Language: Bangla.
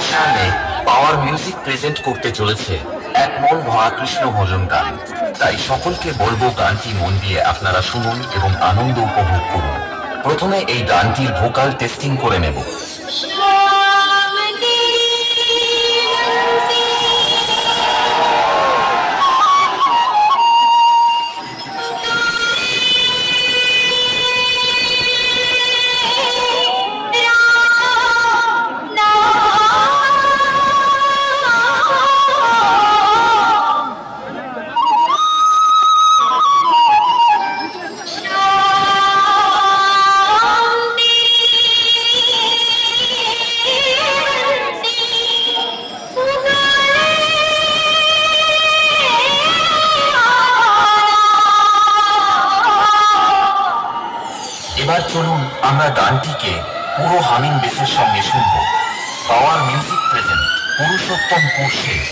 সামনে পাওয়ার মিউজিক প্রেজেন্ট করতে চলেছে এক মন ভরা কৃষ্ণ ভজন গান। তাই সকলকে বলবো গানটি মন দিয়ে আপনারা শুনুন এবং আনন্দ উপভোগ করুন। প্রথমে এই গানটির ভোকাল টেস্টিং করে নেব। এবার চলুন আমরা গানটিকে পুরো হামিং বেসের সঙ্গে শুনব। Power music present Purushottampur Sheikh.